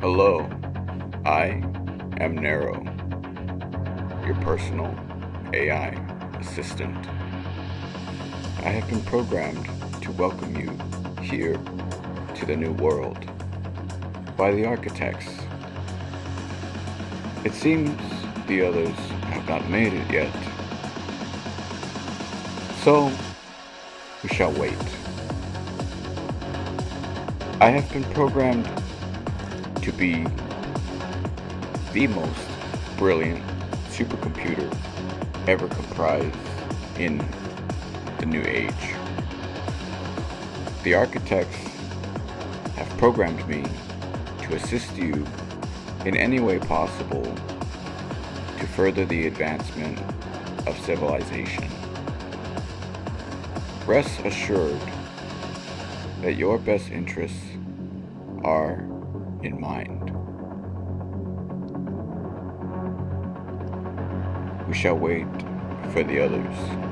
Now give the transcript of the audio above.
Hello, I am Nero, your personal AI assistant. I have been programmed to welcome you here to the new world by the architects. It seems the others have not made it yet, so we shall wait. I have been programmed to be the most brilliant supercomputer ever comprised in the new age. The architects have programmed me to assist you in any way possible to further the advancement of civilization. Rest assured that your best interests are in mind. We shall wait for the others.